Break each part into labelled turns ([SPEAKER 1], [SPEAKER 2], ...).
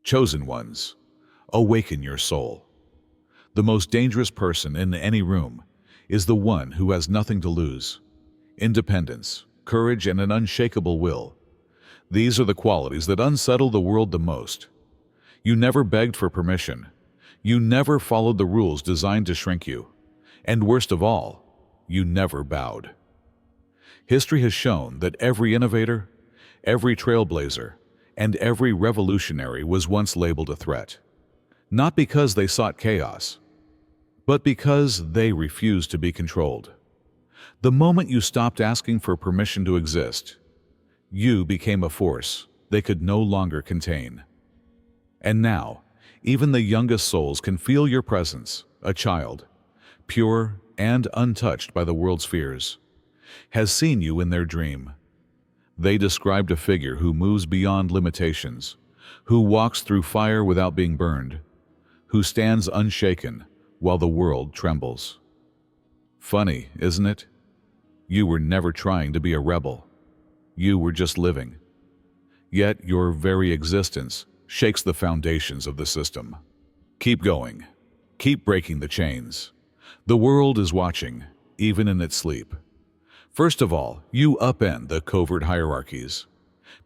[SPEAKER 1] Chosen ones, awaken your soul. The most dangerous person in any room is the one who has nothing to lose. Independence, courage, and an unshakable will. These are the qualities that unsettle the world the most. You never begged for permission. You never followed the rules designed to shrink you. And worst of all, you never bowed. History has shown that every innovator, every trailblazer, and every revolutionary was once labeled a threat. Not because they sought chaos, but because they refused to be controlled. The moment you stopped asking for permission to exist, you became a force they could no longer contain. And now, even the youngest souls can feel your presence, a child, pure and untouched by the world's fears, has seen you in their dream. They described a figure who moves beyond limitations, who walks through fire without being burned, who stands unshaken while the world trembles. Funny, isn't it? You were never trying to be a rebel. You were just living. Yet your very existence shakes the foundations of the system. Keep going. Keep breaking the chains. The world is watching, even in its sleep. First of all, you upend the covert hierarchies.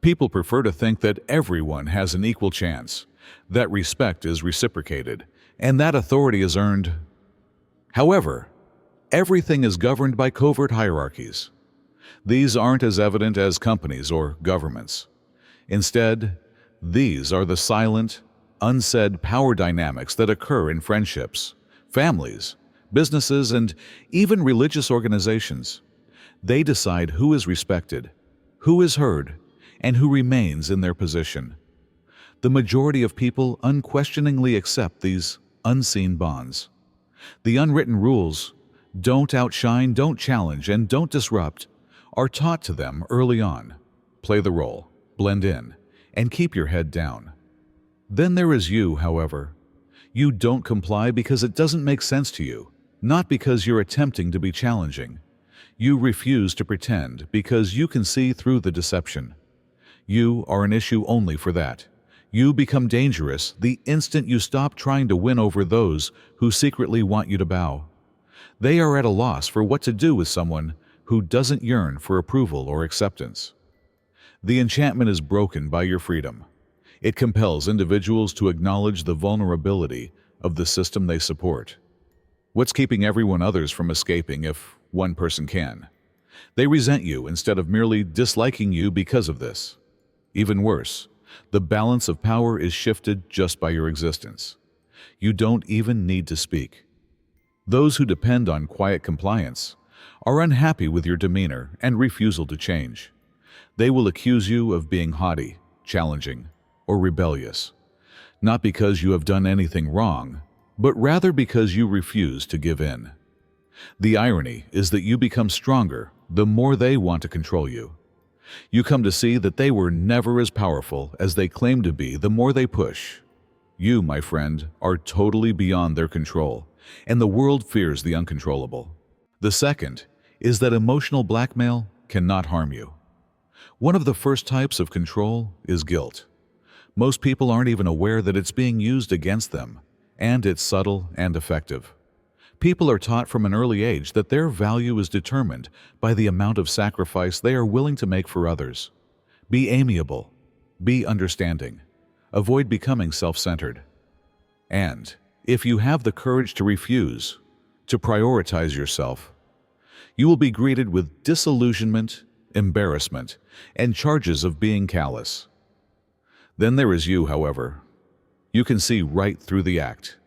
[SPEAKER 1] People prefer to think that everyone has an equal chance, that respect is reciprocated, and that authority is earned. However, everything is governed by covert hierarchies. These aren't as evident as companies or governments. Instead, these are the silent, unsaid power dynamics that occur in friendships, families, businesses, and even religious organizations. They decide who is respected, who is heard, and who remains in their position. The majority of people unquestioningly accept these unseen bonds. The unwritten rules, don't outshine, don't challenge, and don't disrupt, are taught to them early on. Play the role, blend in, and keep your head down. Then there is you, however. You don't comply because it doesn't make sense to you, not because you're attempting to be challenging. You refuse to pretend because you can see through the deception. You are an issue only for that. You become dangerous the instant you stop trying to win over those who secretly want you to bow. They are at a loss for what to do with someone who doesn't yearn for approval or acceptance. The enchantment is broken by your freedom. It compels individuals to acknowledge the vulnerability of the system they support. What's keeping everyone others from escaping if one person can? They resent you instead of merely disliking you because of this. Even worse, the balance of power is shifted just by your existence. You don't even need to speak. Those who depend on quiet compliance are unhappy with your demeanor and refusal to change. They will accuse you of being haughty, challenging, or rebellious, not because you have done anything wrong, but rather because you refuse to give in. The irony is that you become stronger the more they want to control you. You come to see that they were never as powerful as they claim to be the more they push. You, my friend, are totally beyond their control, and the world fears the uncontrollable. The second is that emotional blackmail cannot harm you. One of the first types of control is guilt. Most people aren't even aware that it's being used against them, and it's subtle and effective. People are taught from an early age that their value is determined by the amount of sacrifice they are willing to make for others. Be amiable. Be understanding. Avoid becoming self-centered. And if you have the courage to refuse, to prioritize yourself, you will be greeted with disillusionment, embarrassment, and charges of being callous. Then there is you, however. You can see right through the act.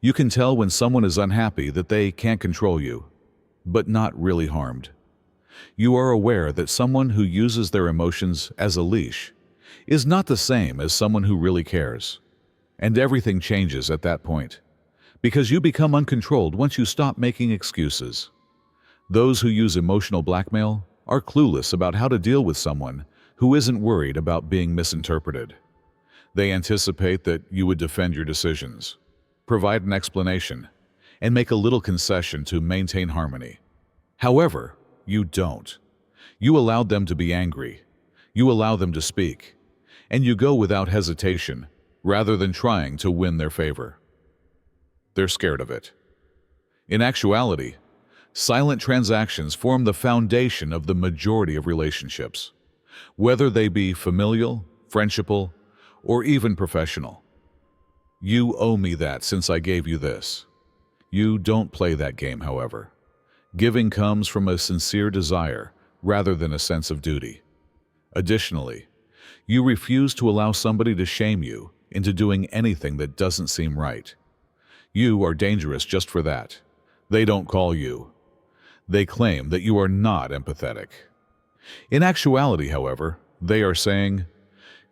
[SPEAKER 1] You can tell when someone is unhappy that they can't control you, but not really harmed. You are aware that someone who uses their emotions as a leash is not the same as someone who really cares. And everything changes at that point, because you become uncontrolled once you stop making excuses. Those who use emotional blackmail are clueless about how to deal with someone who isn't worried about being misinterpreted. They anticipate that you would defend your decisions, provide an explanation, and make a little concession to maintain harmony. However, you don't. You allowed them to be angry. You allow them to speak. And you go without hesitation, rather than trying to win their favor. They're scared of it. In actuality, silent transactions form the foundation of the majority of relationships, whether they be familial, friendshipal, or even professional. You owe me that since I gave you this. You don't play that game, however. Giving comes from a sincere desire rather than a sense of duty. Additionally, you refuse to allow somebody to shame you into doing anything that doesn't seem right. You are dangerous just for that. They don't call you. They claim that you are not empathetic. In actuality, however, they are saying,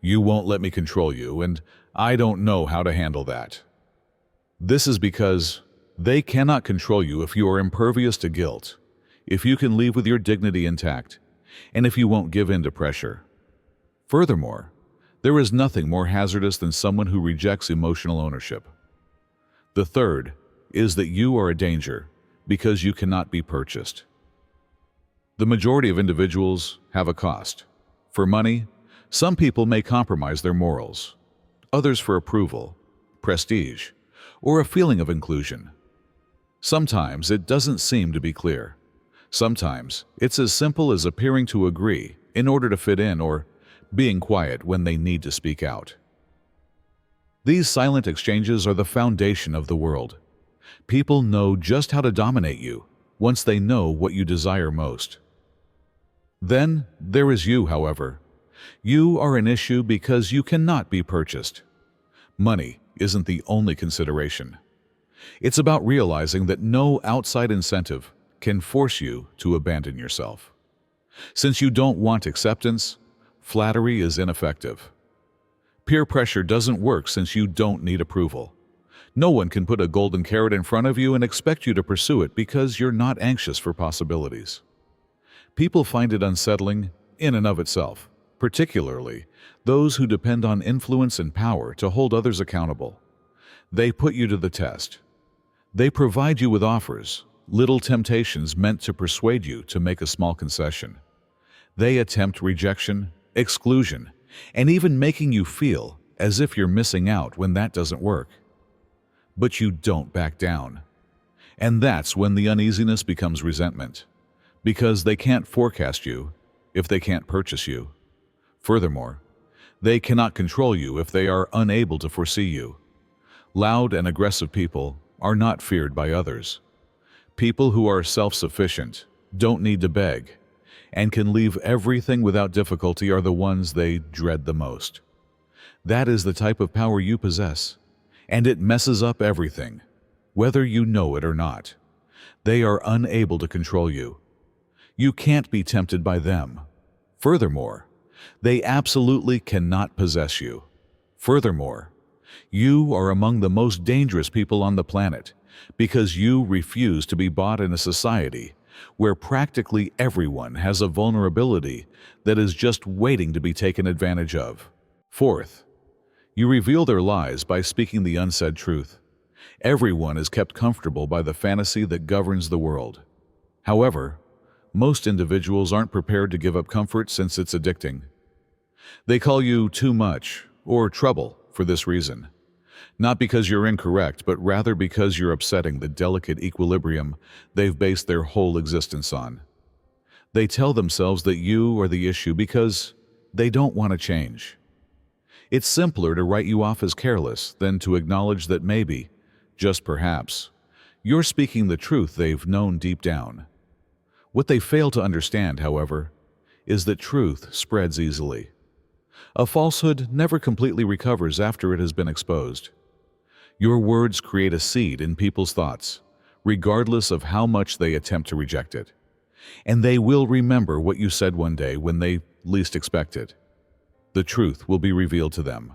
[SPEAKER 1] "You won't let me control you, and I don't know how to handle that." This is because they cannot control you if you are impervious to guilt, if you can leave with your dignity intact, and if you won't give in to pressure. Furthermore, there is nothing more hazardous than someone who rejects emotional ownership. The third is that you are a danger because you cannot be purchased. The majority of individuals have a cost. For money, some people may compromise their morals, others for approval, prestige, or a feeling of inclusion. Sometimes it doesn't seem to be clear. Sometimes it's as simple as appearing to agree in order to fit in or being quiet when they need to speak out. These silent exchanges are the foundation of the world. People know just how to dominate you once they know what you desire most. Then there is you, however. You are an issue because you cannot be purchased. Money isn't the only consideration. It's about realizing that no outside incentive can force you to abandon yourself. Since you don't want acceptance, flattery is ineffective. Peer pressure doesn't work since you don't need approval. No one can put a golden carrot in front of you and expect you to pursue it because you're not anxious for possibilities. People find it unsettling in and of itself, particularly those who depend on influence and power to hold others accountable. They put you to the test. They provide you with offers, little temptations meant to persuade you to make a small concession. They attempt rejection, exclusion, and even making you feel as if you're missing out when that doesn't work. But you don't back down. And that's when the uneasiness becomes resentment, because they can't forecast you if they can't purchase you. Furthermore, they cannot control you if they are unable to foresee you. Loud and aggressive people are not feared by others. People who are self-sufficient, don't need to beg, and can leave everything without difficulty are the ones they dread the most. That is the type of power you possess, and it messes up everything, whether you know it or not. They are unable to control you. You can't be tempted by them. Furthermore, they absolutely cannot possess you. Furthermore, you are among the most dangerous people on the planet because you refuse to be bought in a society where practically everyone has a vulnerability that is just waiting to be taken advantage of. Fourth, you reveal their lies by speaking the unsaid truth. Everyone is kept comfortable by the fantasy that governs the world. However, most individuals aren't prepared to give up comfort since it's addicting. They call you too much or trouble for this reason. Not because you're incorrect, but rather because you're upsetting the delicate equilibrium they've based their whole existence on. They tell themselves that you are the issue because they don't want to change. It's simpler to write you off as careless than to acknowledge that maybe, just perhaps, you're speaking the truth they've known deep down. What they fail to understand, however, is that truth spreads easily. A falsehood never completely recovers after it has been exposed. Your words create a seed in people's thoughts, regardless of how much they attempt to reject it. And they will remember what you said one day when they least expect it. The truth will be revealed to them.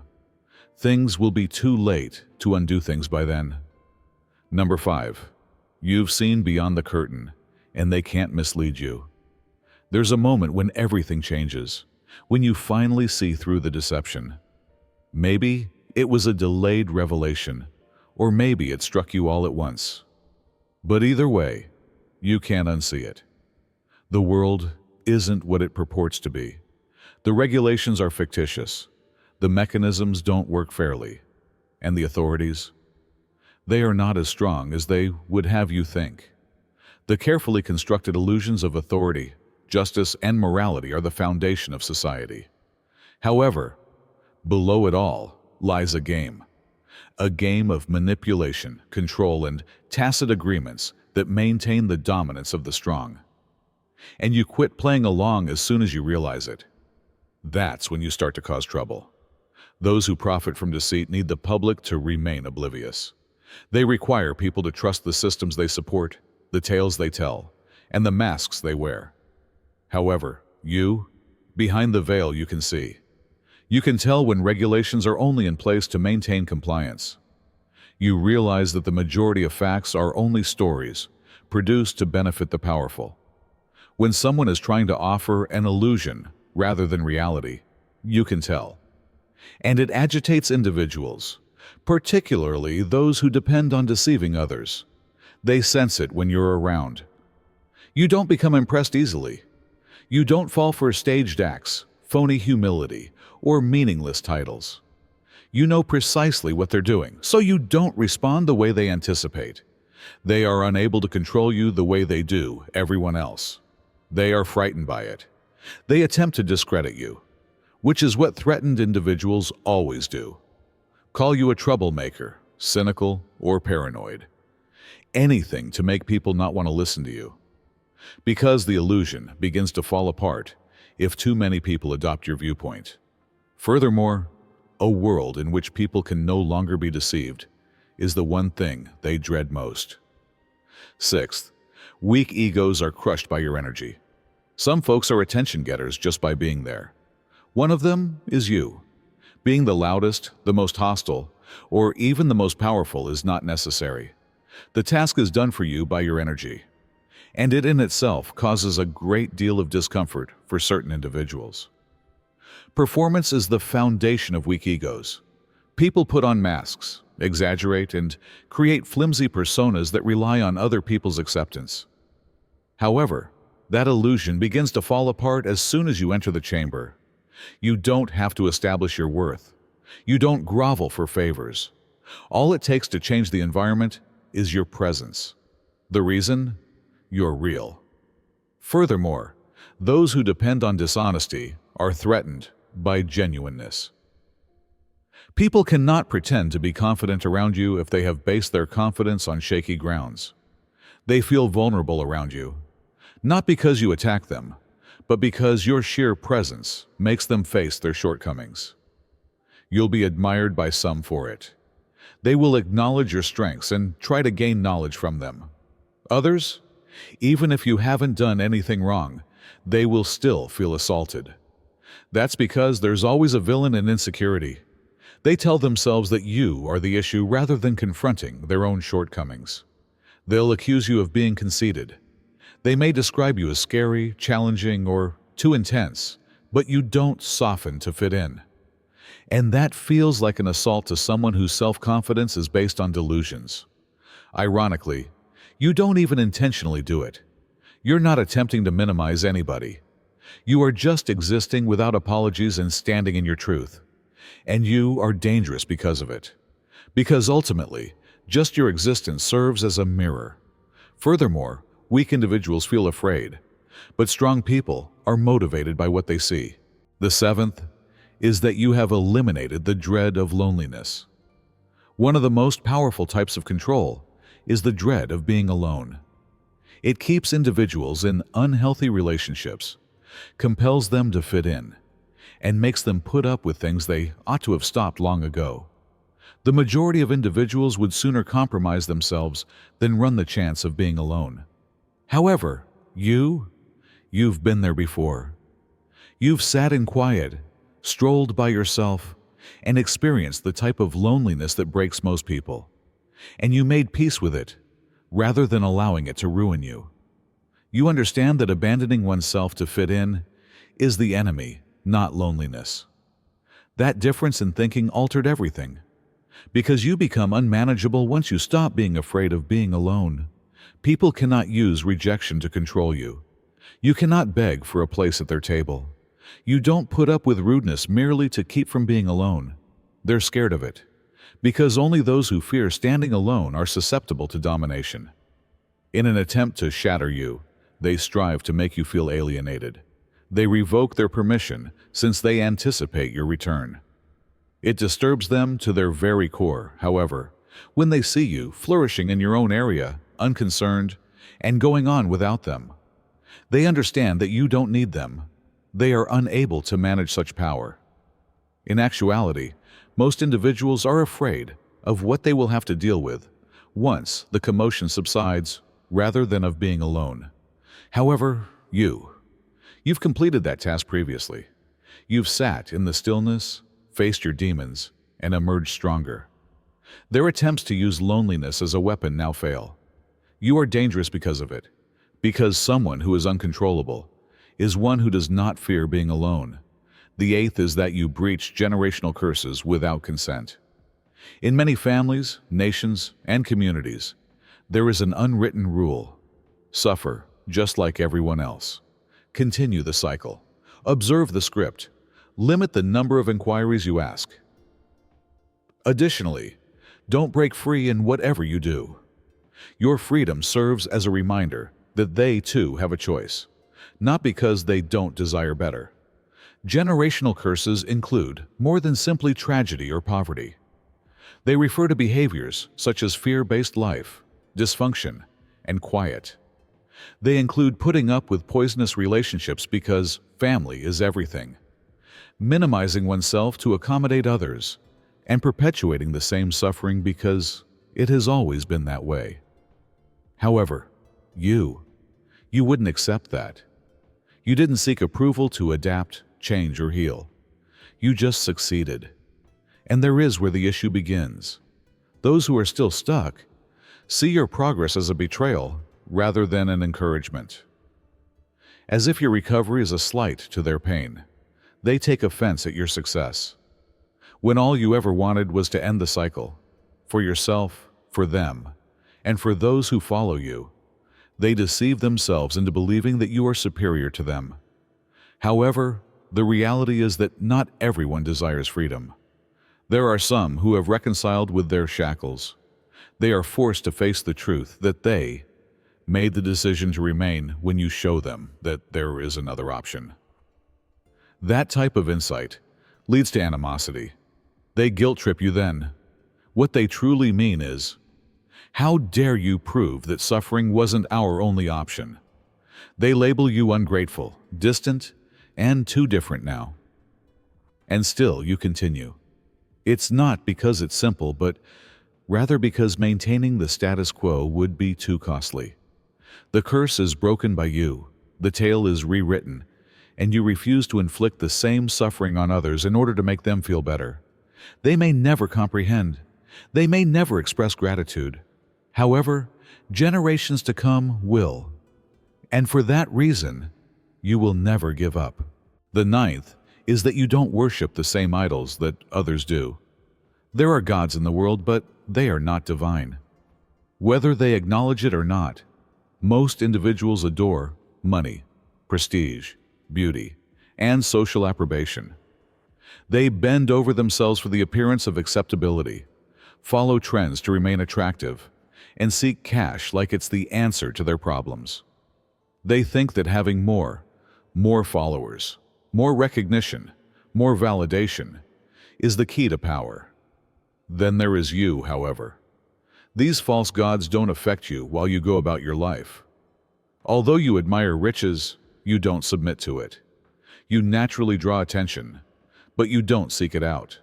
[SPEAKER 1] Things will be too late to undo things by then. Number 5. You've seen beyond the curtain, and they can't mislead you. There's a moment when everything changes, when you finally see through the deception. Maybe it was a delayed revelation, or maybe it struck you all at once. But either way, you can't unsee it. The world isn't what it purports to be. The regulations are fictitious. The mechanisms don't work fairly. And the authorities? They are not as strong as they would have you think. The carefully constructed illusions of authority, justice, and morality are the foundation of society. However, below it all lies a game of manipulation, control, and tacit agreements that maintain the dominance of the strong. And you quit playing along as soon as you realize it. That's when you start to cause trouble. Those who profit from deceit need the public to remain oblivious. They require people to trust the systems they support, the tales they tell, and the masks they wear. However, behind the veil you can see. You can tell when regulations are only in place to maintain compliance. You realize that the majority of facts are only stories, produced to benefit the powerful. When someone is trying to offer an illusion rather than reality, you can tell. And it agitates individuals, particularly those who depend on deceiving others. They sense it when you're around. You don't become impressed easily. You don't fall for staged acts, phony humility, or meaningless titles. You know precisely what they're doing, so you don't respond the way they anticipate. They are unable to control you the way they do everyone else. They are frightened by it. They attempt to discredit you, which is what threatened individuals always do. Call you a troublemaker, cynical, or paranoid. Anything to make people not want to listen to you. Because the illusion begins to fall apart if too many people adopt your viewpoint. Furthermore, a world in which people can no longer be deceived is the one thing they dread most. Sixth, weak egos are crushed by your energy. Some folks are attention getters just by being there. One of them is you. Being the loudest, the most hostile, or even the most powerful is not necessary. The task is done for you by your energy, and it in itself causes a great deal of discomfort for certain individuals. Performance is the foundation of weak egos. People put on masks, exaggerate, and create flimsy personas that rely on other people's acceptance. However, that illusion begins to fall apart as soon as you enter the chamber. You don't have to establish your worth. You don't grovel for favors. All it takes to change the environment is your presence. The reason? You're real. Furthermore, those who depend on dishonesty are threatened by genuineness. People cannot pretend to be confident around you if they have based their confidence on shaky grounds. They feel vulnerable around you, not because you attack them, but because your sheer presence makes them face their shortcomings. You'll be admired by some for it. They will acknowledge your strengths and try to gain knowledge from them. Others, even if you haven't done anything wrong, they will still feel assaulted. That's because there's always a villain in insecurity. They tell themselves that you are the issue rather than confronting their own shortcomings. They'll accuse you of being conceited. They may describe you as scary, challenging, or too intense, but you don't soften to fit in. And that feels like an assault to someone whose self-confidence is based on delusions. Ironically, you don't even intentionally do it. You're not attempting to minimize anybody. You are just existing without apologies and standing in your truth. And you are dangerous because of it. Because ultimately, just your existence serves as a mirror. Furthermore, weak individuals feel afraid, but strong people are motivated by what they see. The seventh is that you have eliminated the dread of loneliness. One of the most powerful types of control is the dread of being alone. It keeps individuals in unhealthy relationships, compels them to fit in, and makes them put up with things they ought to have stopped long ago. The majority of individuals would sooner compromise themselves than run the chance of being alone. However, you've been there before. You've sat in quiet, strolled by yourself, and experienced the type of loneliness that breaks most people. And you made peace with it, rather than allowing it to ruin you. You understand that abandoning oneself to fit in is the enemy, not loneliness. That difference in thinking altered everything, because you become unmanageable once you stop being afraid of being alone. People cannot use rejection to control you. You cannot beg for a place at their table. You don't put up with rudeness merely to keep from being alone. They're scared of it, because only those who fear standing alone are susceptible to domination. In an attempt to shatter you, they strive to make you feel alienated. They revoke their permission since they anticipate your return. It disturbs them to their very core, however, when they see you flourishing in your own area, unconcerned, and going on without them. They understand that you don't need them. They are unable to manage such power. In actuality, most individuals are afraid of what they will have to deal with once the commotion subsides, rather than of being alone. However, you've completed that task previously. You've sat in the stillness, faced your demons, and emerged stronger. Their attempts to use loneliness as a weapon now fail. You are dangerous because of it, because someone who is uncontrollable is one who does not fear being alone. The eighth is that you breach generational curses without consent. In many families, nations, and communities, there is an unwritten rule: suffer just like everyone else. Continue the cycle. Observe the script. Limit the number of inquiries you ask. Additionally, don't break free in whatever you do. Your freedom serves as a reminder that they too have a choice, not because they don't desire better. Generational curses include more than simply tragedy or poverty. They refer to behaviors such as fear-based life, dysfunction, and quiet. They include putting up with poisonous relationships because family is everything, minimizing oneself to accommodate others, and perpetuating the same suffering because it has always been that way. However, you wouldn't accept that. You didn't seek approval to adapt, change, or heal. You just succeeded. And there is where the issue begins. Those who are still stuck see your progress as a betrayal rather than an encouragement. As if your recovery is a slight to their pain, they take offense at your success, when all you ever wanted was to end the cycle, for yourself, for them, and for those who follow you. They deceive themselves into believing that you are superior to them. However, the reality is that not everyone desires freedom. There are some who have reconciled with their shackles. They are forced to face the truth that they made the decision to remain when you show them that there is another option. That type of insight leads to animosity. They guilt-trip you then. What they truly mean is, how dare you prove that suffering wasn't our only option? They label you ungrateful, distant, and too different now. And still you continue. It's not because it's simple, but rather because maintaining the status quo would be too costly. The curse is broken by you, the tale is rewritten, and you refuse to inflict the same suffering on others in order to make them feel better. They may never comprehend. They may never express gratitude. However, generations to come will. And for that reason, you will never give up. The ninth is that you don't worship the same idols that others do. There are gods in the world, but they are not divine. Whether they acknowledge it or not, most individuals adore money, prestige, beauty, and social approbation. They bend over themselves for the appearance of acceptability, follow trends to remain attractive, and seek cash like it's the answer to their problems. They think that having more followers, more recognition, more validation is the key to power. Then there is you, however. These false gods don't affect you while you go about your life. Although you admire riches, you don't submit to it. You naturally draw attention, but you don't seek it out.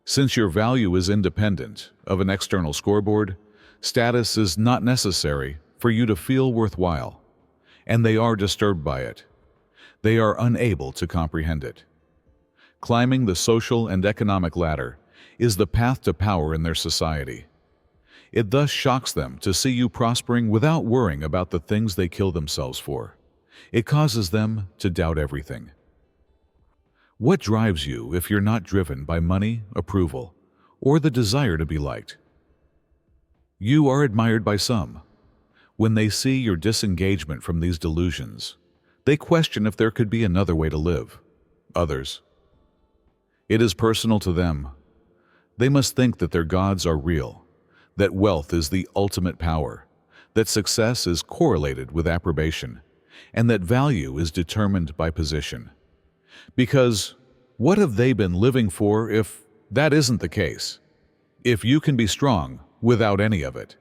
[SPEAKER 1] Since your value is independent of an external scoreboard, status is not necessary for you to feel worthwhile, and they are disturbed by it. They are unable to comprehend it. Climbing the social and economic ladder is the path to power in their society. It thus shocks them to see you prospering without worrying about the things they kill themselves for. It causes them to doubt everything. What drives you if you're not driven by money, approval, or the desire to be liked? You are admired by some. When they see your disengagement from these delusions, they question if there could be another way to live. Others. It is personal to them. They must think that their gods are real, that wealth is the ultimate power, that success is correlated with approbation, and that value is determined by position. Because what have they been living for if that isn't the case? If you can be strong without any of it?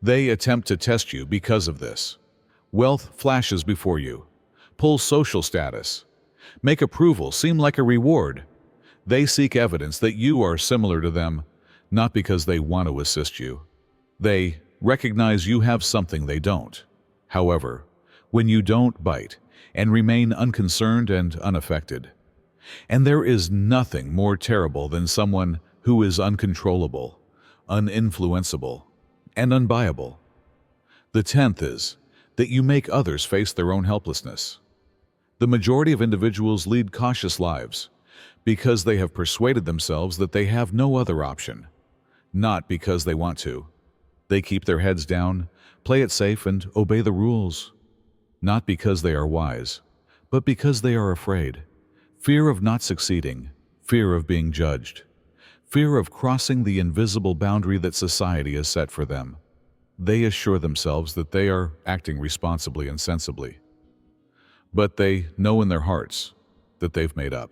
[SPEAKER 1] They attempt to test you because of this. Wealth flashes before you. Pull social status. Make approval seem like a reward. They seek evidence that you are similar to them, not because they want to assist you. They recognize you have something they don't. However, when you don't bite and remain unconcerned and unaffected. And there is nothing more terrible than someone who is uncontrollable, uninfluenceable, and unbuyable. The 10th is that you make others face their own helplessness. The majority of individuals lead cautious lives because they have persuaded themselves that they have no other option, not because they want to. They keep their heads down, play it safe, and obey the rules, not because they are wise, but because they are afraid. Fear of not succeeding, fear of being judged, fear of crossing the invisible boundary that society has set for them. They assure themselves that they are acting responsibly and sensibly. But they know in their hearts that they've made up.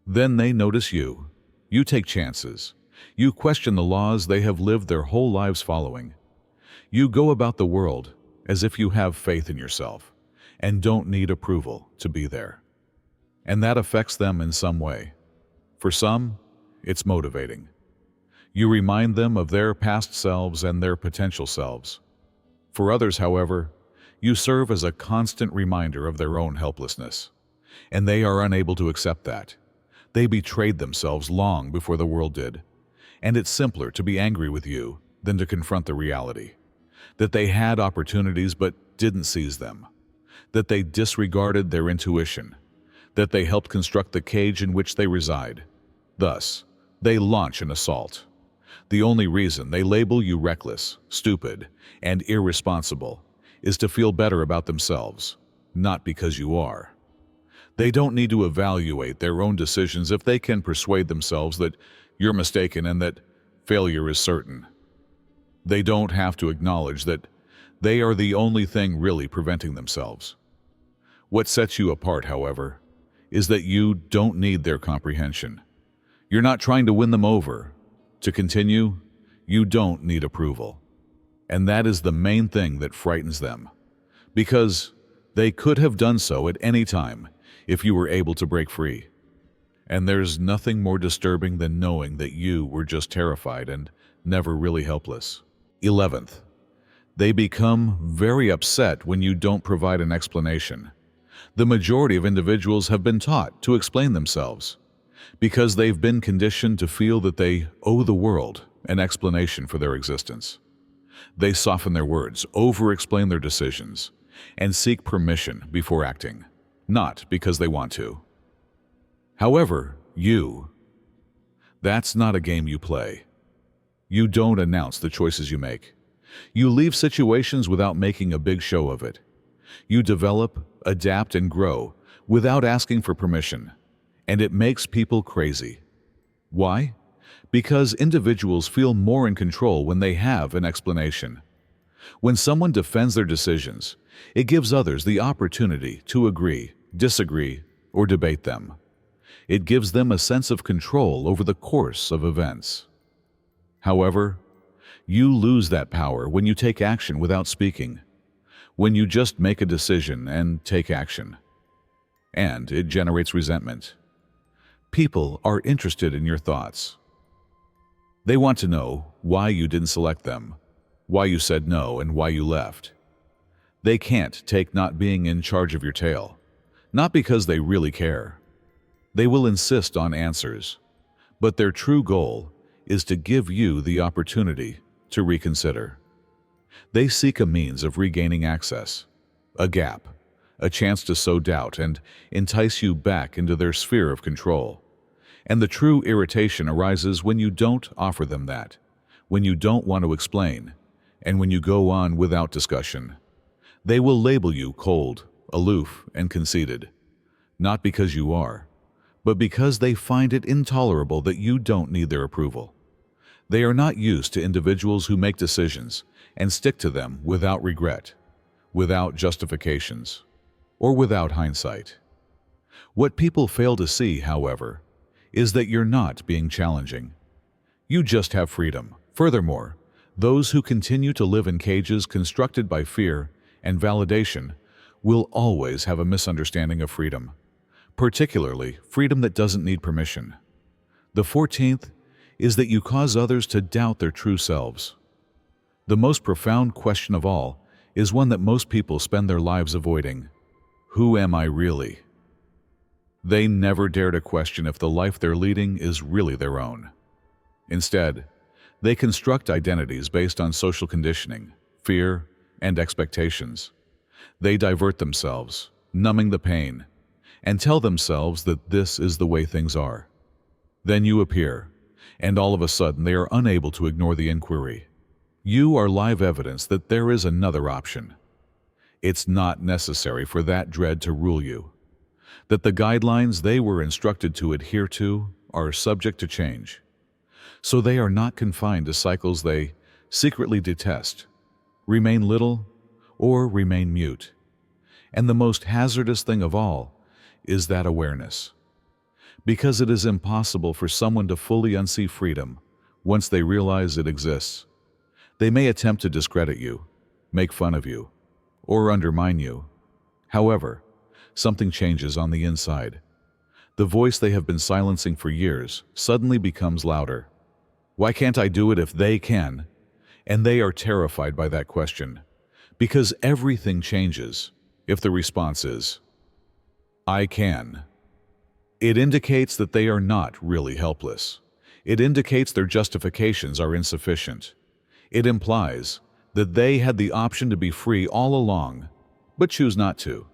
[SPEAKER 1] Then they notice you. You take chances. You question the laws they have lived their whole lives following. You go about the world as if you have faith in yourself and don't need approval to be there. And that affects them in some way. For some, it's motivating. You remind them of their past selves and their potential selves. For others, however, you serve as a constant reminder of their own helplessness, and they are unable to accept that. They betrayed themselves long before the world did, and it's simpler to be angry with you than to confront the reality that they had opportunities but didn't seize them, that they disregarded their intuition, that they helped construct the cage in which they reside. Thus, they launch an assault. The only reason they label you reckless, stupid, and irresponsible is to feel better about themselves, not because you are. They don't need to evaluate their own decisions if they can persuade themselves that you're mistaken and that failure is certain. They don't have to acknowledge that they are the only thing really preventing themselves. What sets you apart, however, is that you don't need their comprehension. You're not trying to win them over. To continue, you don't need approval. And that is the main thing that frightens them, because they could have done so at any time if you were able to break free. And there's nothing more disturbing than knowing that you were just terrified and never really helpless. 11th, they become very upset when you don't provide an explanation. The majority of individuals have been taught to explain themselves because they've been conditioned to feel that they owe the world an explanation for their existence. They soften their words, over-explain their decisions, and seek permission before acting, not because they want to. However, that's not a game you play. You don't announce the choices you make. You leave situations without making a big show of it. You develop, adapt, and grow without asking for permission, and it makes people crazy. Why? Because individuals feel more in control when they have an explanation. When someone defends their decisions, it gives others the opportunity to agree, disagree, or debate them. It gives them a sense of control over the course of events. However, you lose that power when you take action without speaking, when you just make a decision and take action. And it generates resentment. People are interested in your thoughts. They want to know why you didn't select them, why you said no, and why you left. They can't take not being in charge of your tail, not because they really care. They will insist on answers, but their true goal is to give you the opportunity to reconsider. They seek a means of regaining access, a gap, a chance to sow doubt and entice you back into their sphere of control. And the true irritation arises when you don't offer them that, when you don't want to explain, and when you go on without discussion. They will label you cold, aloof, and conceited. not because you are, but because they find it intolerable that you don't need their approval. They are not used to individuals who make decisions and stick to them without regret, without justifications, or without hindsight. What people fail to see, however, is that you're not being challenging. You just have freedom. Furthermore, those who continue to live in cages constructed by fear and validation will always have a misunderstanding of freedom, particularly freedom that doesn't need permission. The 14th is that you cause others to doubt their true selves. The most profound question of all is one that most people spend their lives avoiding. Who am I really? They never dare to question if the life they're leading is really their own. Instead, they construct identities based on social conditioning, fear, and expectations. They divert themselves, numbing the pain, and tell themselves that this is the way things are. Then you appear, and all of a sudden they are unable to ignore the inquiry. You are live evidence that there is another option. It's not necessary for that dread to rule you, that the guidelines they were instructed to adhere to are subject to change. So they are not confined to cycles they secretly detest, remain little, or remain mute. And the most hazardous thing of all is that awareness. Because it is impossible for someone to fully unsee freedom once they realize it exists. They may attempt to discredit you, make fun of you, or undermine you. However, something changes on the inside. The voice they have been silencing for years suddenly becomes louder. Why can't I do it if they can? And they are terrified by that question, because everything changes if the response is, I can. It indicates that they are not really helpless. It indicates their justifications are insufficient. It implies that they had the option to be free all along, but choose not to.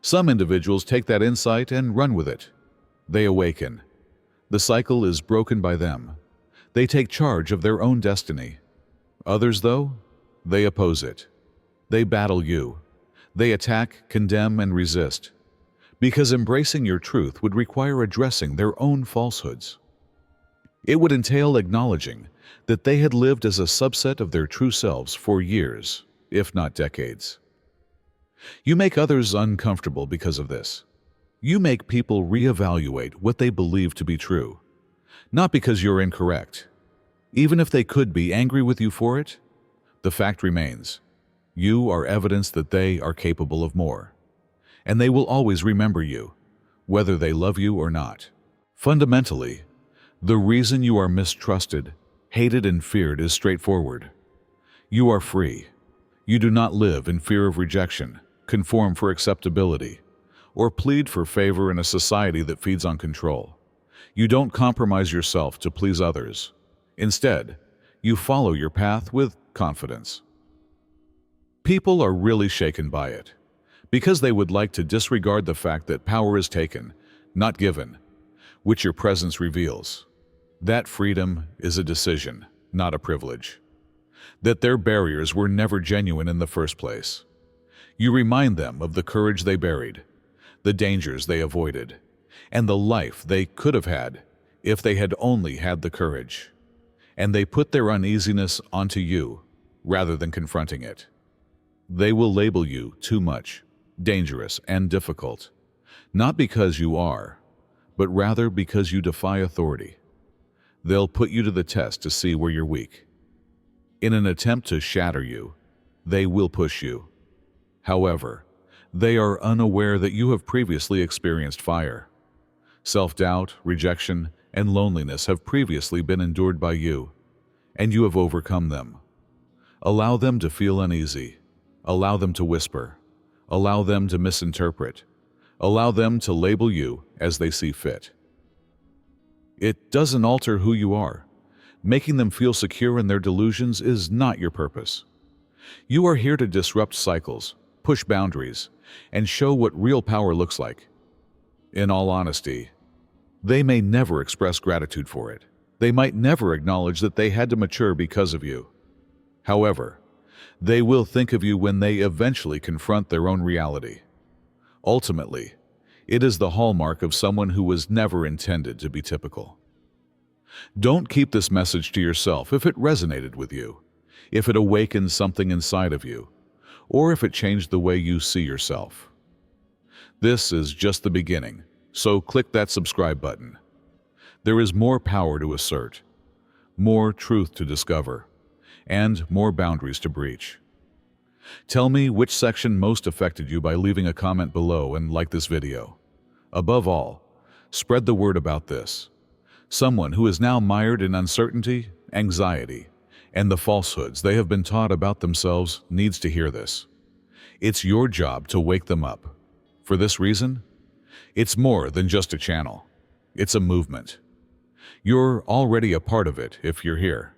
[SPEAKER 1] Some individuals take that insight and run with it. They awaken. The cycle is broken by them. They take charge of their own destiny. Others, though, they oppose it. They battle you. They attack, condemn, and resist. Because embracing your truth would require addressing their own falsehoods. It would entail acknowledging that they had lived as a subset of their true selves for years, if not decades. You make others uncomfortable because of this. You make people reevaluate what they believe to be true, not because you're incorrect. Even if they could be angry with you for it, the fact remains, you are evidence that they are capable of more. And they will always remember you, whether they love you or not. Fundamentally, the reason you are mistrusted, hated, and feared is straightforward. You are free. You do not live in fear of rejection, conform for acceptability, or plead for favor in a society that feeds on control. You don't compromise yourself to please others. Instead, you follow your path with confidence. People are really shaken by it, because they would like to disregard the fact that power is taken, not given, which your presence reveals. That freedom is a decision, not a privilege. That their barriers were never genuine in the first place. You remind them of the courage they buried, the dangers they avoided, and the life they could have had if they had only had the courage. And they put their uneasiness onto you rather than confronting it. They will label you too much, dangerous, and difficult, not because you are, but rather because you defy authority. They'll put you to the test to see where you're weak. In an attempt to shatter you, they will push you. However, they are unaware that you have previously experienced fire. Self-doubt, rejection, and loneliness have previously been endured by you, and you have overcome them. Allow them to feel uneasy. Allow them to whisper. Allow them to misinterpret. Allow them to label you as they see fit. It doesn't alter who you are. Making them feel secure in their delusions is not your purpose. You are here to disrupt cycles, push boundaries, and show what real power looks like. In all honesty, they may never express gratitude for it. They might never acknowledge that they had to mature because of you. However, they will think of you when they eventually confront their own reality. Ultimately, It is the hallmark of someone who was never intended to be typical. Don't keep this message to yourself if it resonated with you, if it awakened something inside of you, or if it changed the way you see yourself. This is just the beginning, so click that subscribe button. There is more power to assert, more truth to discover, and more boundaries to breach. Tell me which section most affected you by leaving a comment below and like this video. Above all, spread the word about this. Someone who is now mired in uncertainty, anxiety, and the falsehoods they have been taught about themselves needs to hear this. It's your job to wake them up. For this reason, it's more than just a channel. It's a movement. You're already a part of it if you're here.